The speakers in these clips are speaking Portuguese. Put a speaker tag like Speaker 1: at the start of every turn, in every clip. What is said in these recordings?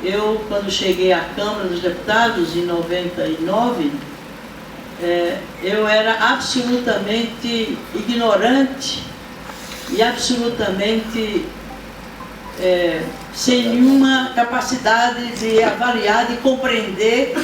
Speaker 1: Eu, quando cheguei à Câmara dos Deputados, em 99, eu era absolutamente ignorante e absolutamente sem nenhuma capacidade de avaliar, de compreender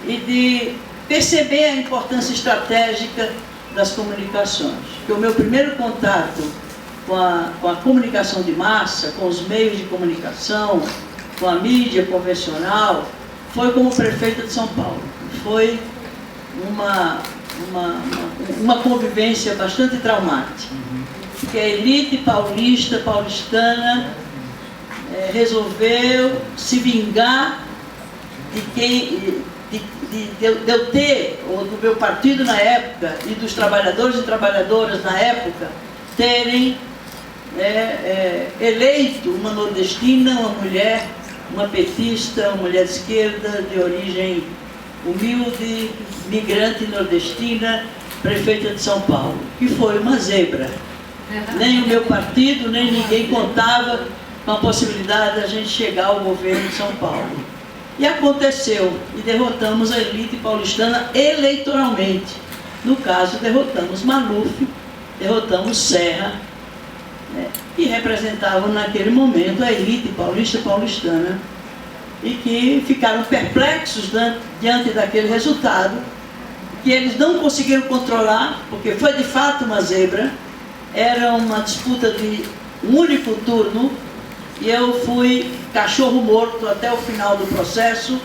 Speaker 1: e de perceber a importância estratégica das comunicações. Porque o meu primeiro contato com a comunicação de massa, com os meios de comunicação, com a mídia convencional, foi como prefeito de São Paulo. Foi uma convivência bastante traumática. Porque a elite paulistana, resolveu se vingar de eu ter, ou do meu partido na época, e dos trabalhadores e trabalhadoras na época, terem eleito uma nordestina, uma mulher, uma petista, uma mulher de esquerda, de origem humilde, migrante nordestina, prefeita de São Paulo, que foi uma zebra. Nem o meu partido, nem ninguém contava com a possibilidade de a gente chegar ao governo de São Paulo. E aconteceu, e derrotamos a elite paulistana eleitoralmente. No caso, derrotamos Maluf, derrotamos Serra, que representavam naquele momento a elite paulistana, e que ficaram perplexos diante daquele resultado, que eles não conseguiram controlar, porque foi de fato uma zebra, era uma disputa de um único turno, e eu fui cachorro morto até o final do processo,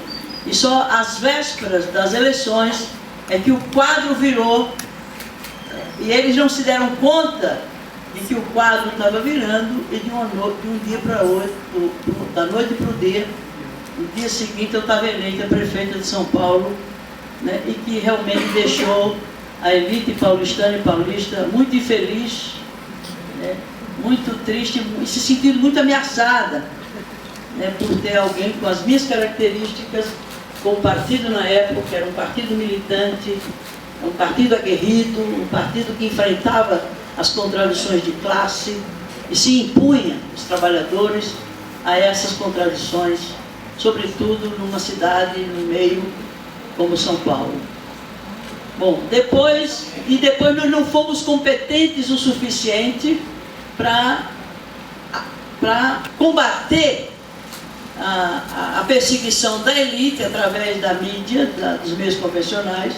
Speaker 1: e só às vésperas das eleições é que o quadro virou, e eles não se deram conta de que o quadro estava virando, e de um dia para outro, da noite para o dia, no dia seguinte eu estava eleita prefeita de São Paulo, e que realmente deixou a elite paulistana e paulista muito infeliz, muito triste e se sentindo muito ameaçada, por ter alguém com as minhas características, com o partido na época, que era um partido militante, um partido aguerrido, um partido que enfrentava as contradições de classe e se impunha os trabalhadores a essas contradições, sobretudo numa cidade, no meio como São Paulo. Bom, depois nós não fomos competentes o suficiente para combater a perseguição da elite através da mídia, dos meios convencionais,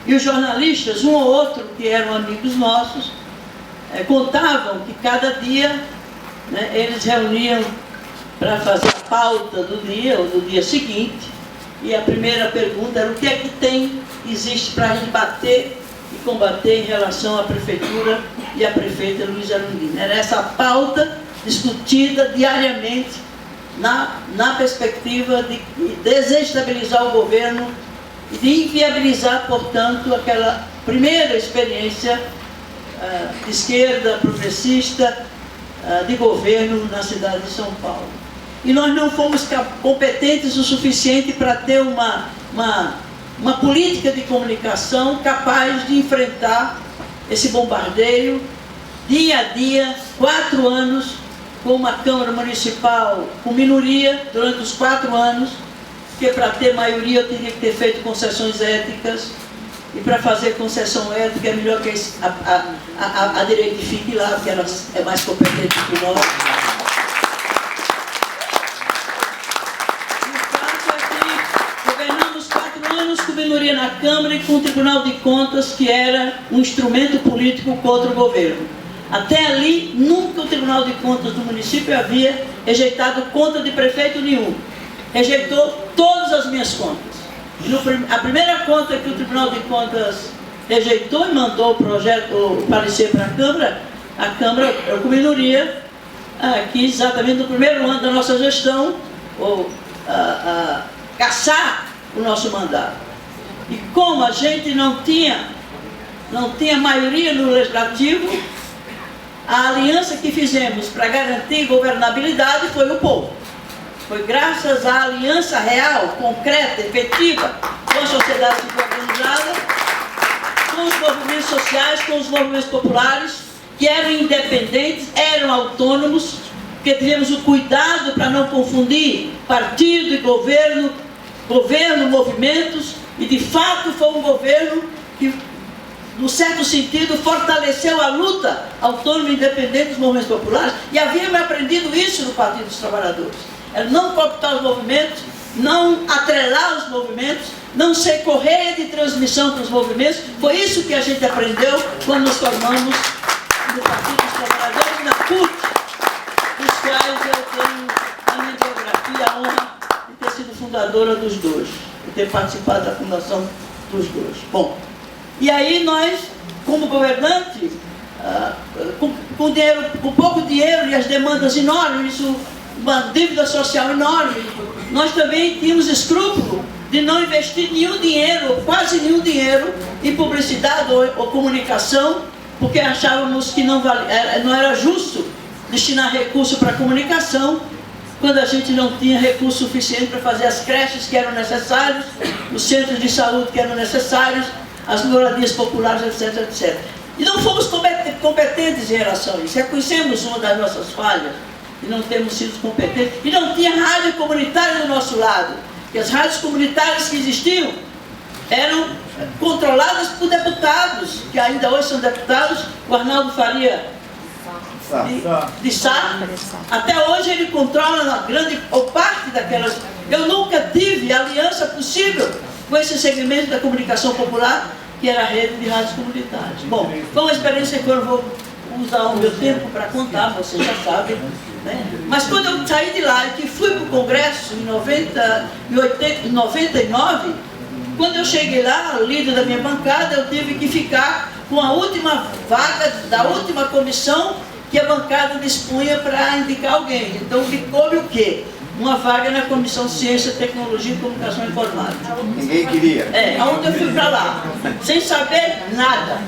Speaker 1: e os jornalistas, um ou outro, que eram amigos nossos, contavam que cada dia eles reuniam para fazer a pauta do dia ou do dia seguinte, e a primeira pergunta era o que é que existe para a gente bater e combater em relação à prefeitura e à prefeita Luísa Erundina. Era essa pauta discutida diariamente na perspectiva de desestabilizar o governo e de inviabilizar, portanto, aquela primeira experiência de esquerda, progressista, de governo na cidade de São Paulo. E nós não fomos competentes o suficiente para ter uma política de comunicação capaz de enfrentar esse bombardeio dia a dia, 4 anos, com uma Câmara Municipal com minoria durante os 4 anos, porque para ter maioria eu teria que ter feito concessões éticas, e para fazer concessão ética é melhor que a direita fique lá, porque ela é mais competente que nós. Com minoria na Câmara e com o Tribunal de Contas, que era um instrumento político contra o governo. Até ali, nunca o Tribunal de Contas do município havia rejeitado conta de prefeito nenhum. Rejeitou todas as minhas contas. E a primeira conta que o Tribunal de Contas rejeitou e mandou o parecer para a Câmara, com minoria, que exatamente no primeiro ano da nossa gestão, caçar o nosso mandato. E como a gente não tinha maioria no Legislativo, a aliança que fizemos para garantir governabilidade foi o povo. Foi graças à aliança real, concreta, efetiva, com a sociedade civil organizada, com os movimentos sociais, com os movimentos populares, que eram independentes, eram autônomos, porque tivemos o cuidado para não confundir partido e governo, movimentos, e de fato foi um governo que, no certo sentido, fortaleceu a luta autônoma e independente dos movimentos populares, e havíamos aprendido isso no Partido dos Trabalhadores. Era não cooptar os movimentos, não atrelar os movimentos, não ser correia de transmissão para os movimentos. Foi isso que a gente aprendeu quando nos formamos no Partido dos Trabalhadores, na CUT, dos quais eu tenho a minha biografia, a honra de ter sido fundadora dos dois, de ter participado da fundação dos dois. Bom, e aí nós, como governante, com pouco dinheiro e as demandas enormes, uma dívida social enorme, nós também tínhamos escrúpulo de não investir nenhum dinheiro, quase nenhum dinheiro, em publicidade ou comunicação, porque achávamos que não era justo destinar recurso para comunicação, quando a gente não tinha recurso suficiente para fazer as creches que eram necessárias, os centros de saúde que eram necessários, as moradias populares, etc, etc. E não fomos competentes em relação a isso. Reconhecemos uma das nossas falhas, e não temos sido competentes. E não tinha rádio comunitária do nosso lado. E as rádios comunitárias que existiam eram controladas por deputados, que ainda hoje são deputados. O Arnaldo Faria de Sá, até hoje ele controla uma grande ou parte daquelas. Eu nunca tive aliança possível com esse segmento da comunicação popular, que era a rede de rádios comunitárias. Bom, foi uma experiência que eu vou usar o meu tempo para contar, vocês já sabem, né? Mas quando eu saí de lá e que fui para o Congresso em 99, quando eu cheguei lá, líder da minha bancada, eu tive que ficar com a última vaga da última comissão que a bancada dispunha para indicar alguém. Então ficou-me o quê? Uma vaga na Comissão de Ciência, Tecnologia e Comunicação Informática.
Speaker 2: Ninguém queria.
Speaker 1: Aonde eu fui para lá, sem saber nada,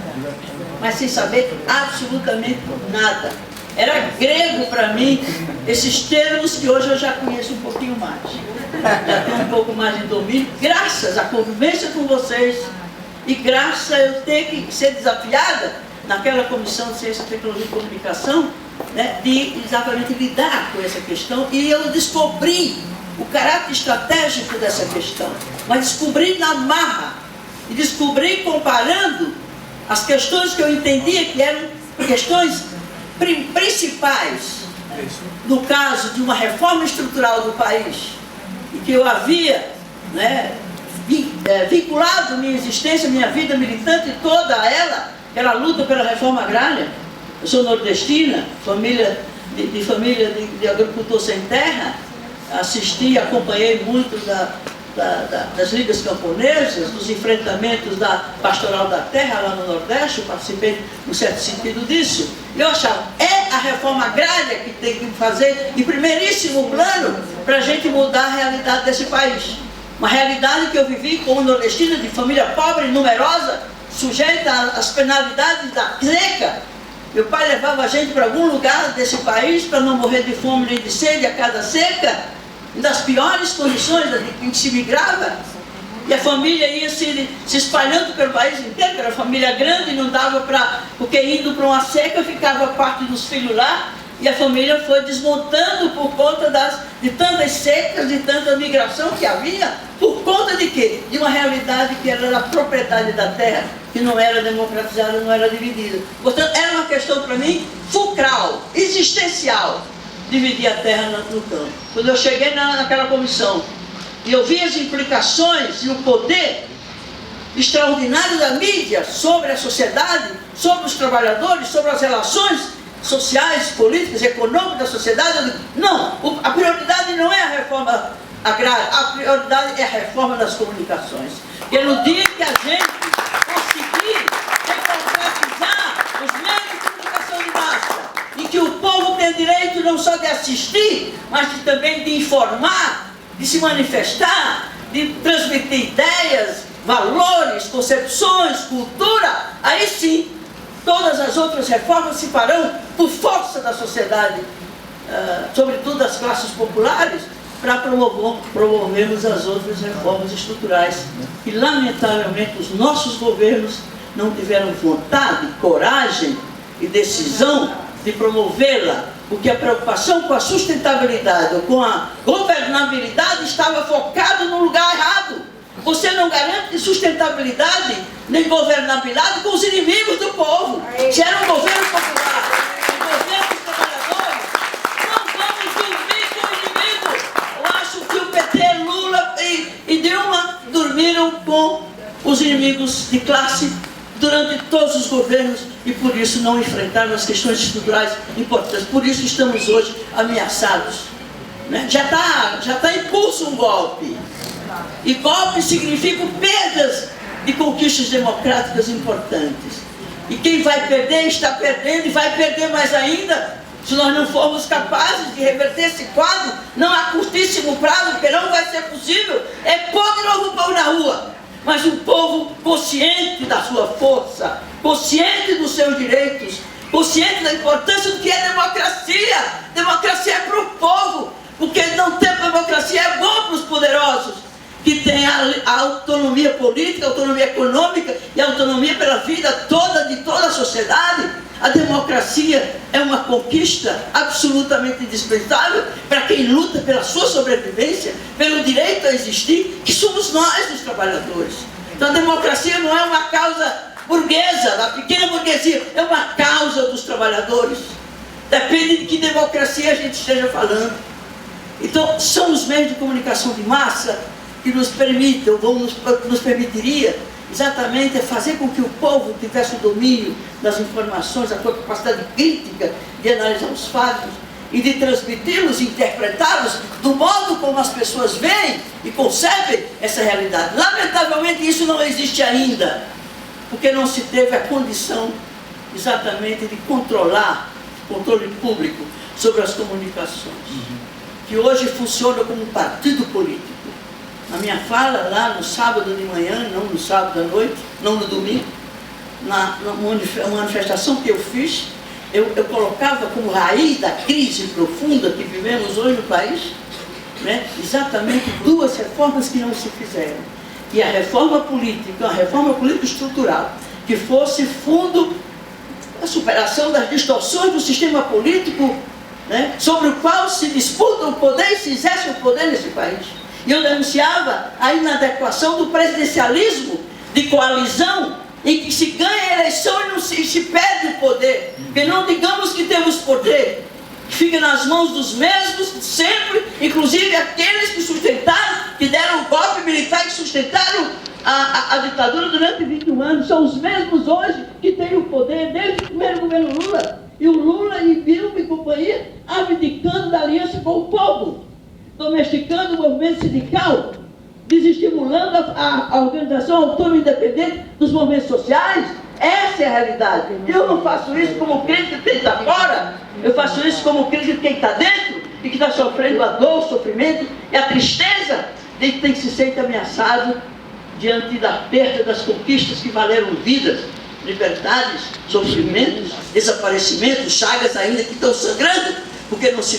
Speaker 1: mas sem saber absolutamente nada. Era grego para mim, esses termos que hoje eu já conheço um pouquinho mais. Já tenho um pouco mais de domínio, graças à convivência com vocês e graças a eu ter que ser desafiada naquela Comissão de Ciência, Tecnologia e Comunicação, né, de exatamente lidar com essa questão, e eu descobri o caráter estratégico dessa questão, mas descobri na marra, e descobri comparando as questões que eu entendia que eram questões principais, no caso de uma reforma estrutural do país, e que eu havia, né, vinculado minha existência, minha vida militante toda a ela, que era a luta pela reforma agrária. Eu sou nordestina, família de agricultor sem terra, acompanhei muito das ligas camponesas, dos enfrentamentos da pastoral da terra lá no Nordeste, eu participei num certo sentido disso. Eu achava, é a reforma agrária que tem que fazer em primeiríssimo plano para a gente mudar a realidade desse país. Uma realidade que eu vivi como nordestina, de família pobre e numerosa, sujeita às penalidades da seca. Meu pai levava a gente para algum lugar desse país para não morrer de fome nem de sede a cada seca, das piores condições em que se migrava, e a família ia se espalhando pelo país inteiro, que era família grande, não dava para, porque indo para uma seca ficava parte dos filhos lá, e a família foi desmontando por conta de tantas secas, de tanta migração que havia, por conta de quê? De uma realidade que era a propriedade da terra, que não era democratizada, não era dividida. Portanto, era uma questão para mim fulcral, existencial, dividir a terra no campo. Quando eu cheguei naquela comissão e eu vi as implicações e o poder extraordinário da mídia sobre a sociedade, sobre os trabalhadores, sobre as relações sociais, políticas, econômicas da sociedade, eu digo, não, a prioridade não é a reforma agrária, a prioridade é a reforma das comunicações. Porque no dia que a gente conseguir democratizar os meios de comunicação de massa, em que o povo tem direito não só de assistir, mas também de informar, de se manifestar, de transmitir ideias, valores, concepções, cultura, aí sim, todas as outras reformas se farão por força da sociedade, sobretudo das classes populares, para promovermos as outras reformas estruturais. E, lamentavelmente, os nossos governos não tiveram vontade, coragem e decisão de promovê-la porque a preocupação com a sustentabilidade ou com a governabilidade estava focado no lugar errado. Você não garante sustentabilidade nem governabilidade com os inimigos do povo. Se era um governo popular, um governo dos trabalhadores, não vamos dormir com o inimigo. Eu acho que o PT, Lula e Dilma dormiram com os inimigos de classe durante todos os governos e por isso não enfrentaram as questões estruturais importantes. Por isso estamos hoje ameaçados. Né? Já está em curso um golpe. E golpe significa perdas de conquistas democráticas importantes. E quem vai perder está perdendo e vai perder mais ainda se nós não formos capazes de reverter esse quadro, não a curtíssimo prazo, porque não vai ser possível, é pôr de novo o povo na rua. Mas um povo consciente da sua força, consciente dos seus direitos, consciente da importância do que é democracia. Democracia é para o povo, porque não ter democracia é bom para os poderosos, que tem a autonomia política, a autonomia econômica e a autonomia pela vida toda de toda a sociedade. A democracia é uma conquista absolutamente indispensável para quem luta pela sua sobrevivência, pelo direito a existir, que somos nós, os trabalhadores. Então a democracia não é uma causa burguesa, da pequena burguesia, é uma causa dos trabalhadores. Depende de que democracia a gente esteja falando. Então são os meios de comunicação de massa que nos permitem, ou nos permitiria exatamente fazer com que o povo tivesse o domínio das informações, a sua capacidade crítica de analisar os fatos e de transmiti-los, interpretá-los do modo como as pessoas veem e concebem essa realidade. Lamentavelmente isso não existe ainda, porque não se teve a condição exatamente de controlar, controle público sobre as comunicações, que hoje funcionam como um partido político. Na minha fala, lá no sábado de manhã, não no sábado à noite, não no domingo, na manifestação que eu fiz, eu colocava como raiz da crise profunda que vivemos hoje no país, né, exatamente duas reformas que não se fizeram. E a reforma política estrutural, que fosse fundo a superação das distorções do sistema político, né, sobre o qual se disputa o poder e se exerce o poder nesse país. E eu denunciava a inadequação do presidencialismo de coalizão, em que se ganha a eleição e não se perde o poder. Porque não digamos que temos poder, que fica nas mãos dos mesmos sempre, inclusive aqueles que sustentaram, que deram o golpe militar e sustentaram a ditadura durante 21 anos, são os mesmos hoje que têm o poder desde o primeiro governo Lula. E o Lula e Dilma e companhia abdicando da aliança com o povo, domesticando o movimento sindical, desestimulando a organização autônoma e independente dos movimentos sociais. Essa é a realidade. Eu não faço isso como crítica de quem está fora, eu faço isso como crítica de quem está dentro e que está sofrendo a dor, o sofrimento e a tristeza de que tem que se sentir ameaçado diante da perda das conquistas que valeram vidas, liberdades, sofrimentos, desaparecimentos, chagas ainda que estão sangrando, porque não se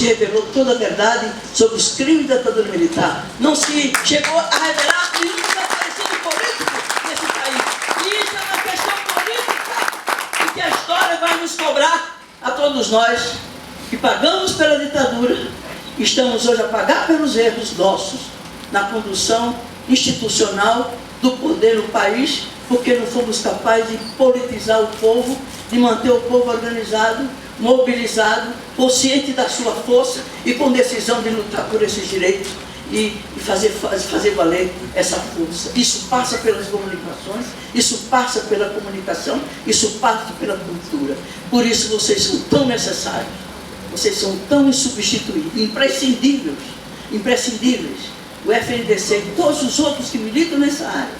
Speaker 1: revelou toda a verdade sobre os crimes da ditadura militar. Não se chegou a revelar nenhum desaparecido político nesse país. E isso é uma questão política, e que a história vai nos cobrar a todos nós, que pagamos pela ditadura, e estamos hoje a pagar pelos erros nossos na condução institucional do poder no país, porque não fomos capazes de politizar o povo, de manter o povo organizado, mobilizado, consciente da sua força e com decisão de lutar por esses direitos e fazer valer essa força. Isso passa pelas comunicações, isso passa pela comunicação, isso passa pela cultura. Por isso vocês são tão necessários, vocês são tão insubstituíveis, imprescindíveis. O FNDC e todos os outros que militam nessa área,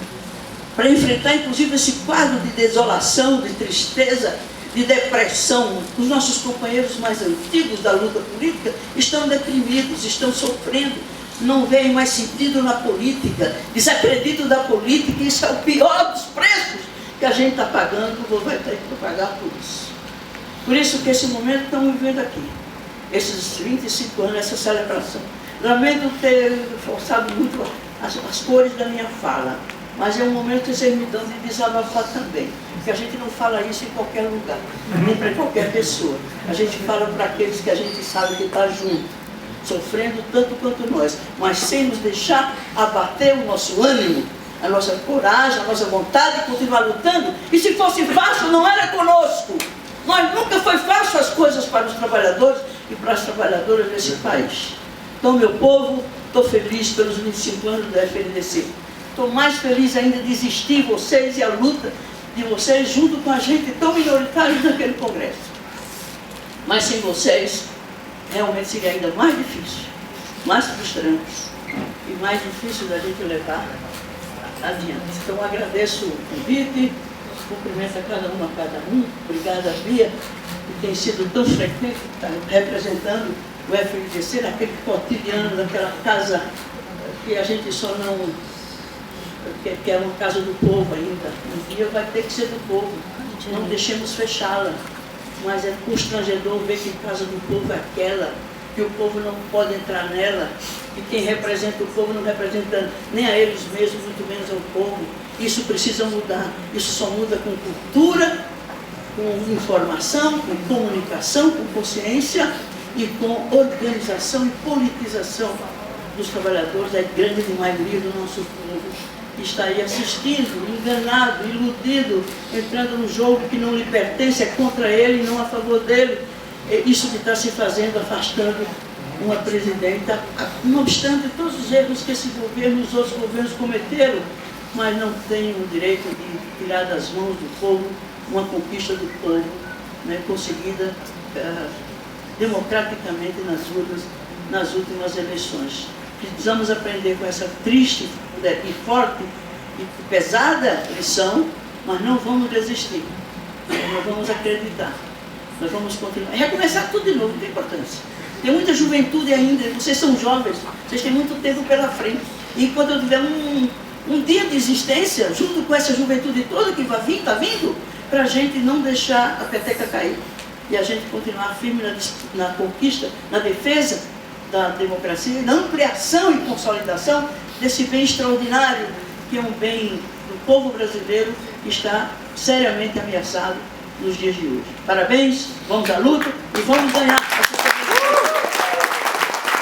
Speaker 1: para enfrentar inclusive esse quadro de desolação, de tristeza, de depressão. Os nossos companheiros mais antigos da luta política estão deprimidos, estão sofrendo, não veem mais sentido na política, desacreditam da política, e isso é o pior dos preços que a gente está pagando, vai ter que pagar por isso. Por isso que esse momento estamos vivendo aqui, esses 25 anos, essa celebração. Lamento ter forçado muito as cores da minha fala, Mas é um momento que vocês me dão de desabafar também. Porque a gente não fala isso em qualquer lugar, nem para qualquer pessoa. A gente fala para aqueles que a gente sabe que está junto, sofrendo tanto quanto nós, mas sem nos deixar abater o nosso ânimo, a nossa coragem, a nossa vontade de continuar lutando. E se fosse fácil, não era conosco. Nós nunca foi fácil as coisas para os trabalhadores e para as trabalhadoras desse país. Então, meu povo, estou feliz pelos 25 anos da FNDC. Estou mais feliz ainda de existir vocês e a luta de vocês junto com a gente tão minoritário naquele congresso. Mas sem vocês, realmente seria ainda mais difícil, mais frustrante e mais difícil da gente levar adiante. Então, agradeço o convite, cumprimento a cada um. Obrigada, Bia, que tem sido tão frequente, tá representando o FNDC naquele cotidiano daquela casa que a gente só não... que é uma casa do povo ainda. Um dia vai ter que ser do povo, não deixemos fechá-la. Mas é constrangedor ver que a casa do povo é aquela, que o povo não pode entrar nela, e quem representa o povo não representa nem a eles mesmos, muito menos ao povo. Isso precisa mudar. Isso só muda com cultura, com informação, com comunicação, com consciência e com organização e politização dos trabalhadores, da grande maioria do nosso povo, que está aí assistindo, enganado, iludido, entrando num jogo que não lhe pertence, é contra ele e não a favor dele. Isso que está se fazendo, afastando uma presidenta, não obstante todos os erros que esse governo e os outros governos cometeram, mas não tem o direito de tirar das mãos do povo uma conquista do povo, né, conseguida democraticamente nas urnas, nas últimas eleições. Precisamos aprender com essa triste e forte e pesada lição, mas não vamos desistir, nós vamos acreditar, nós vamos continuar, recomeçar tudo de novo, não tem importância. Tem muita juventude ainda, vocês são jovens, vocês têm muito tempo pela frente, e quando eu tiver um dia de existência, junto com essa juventude toda que vai vir, está vindo, para a gente não deixar a peteca cair, e a gente continuar firme na conquista, na defesa da democracia, na ampliação e consolidação desse bem extraordinário, que é um bem do povo brasileiro que está seriamente ameaçado nos dias de hoje. Parabéns, vamos à luta e vamos ganhar.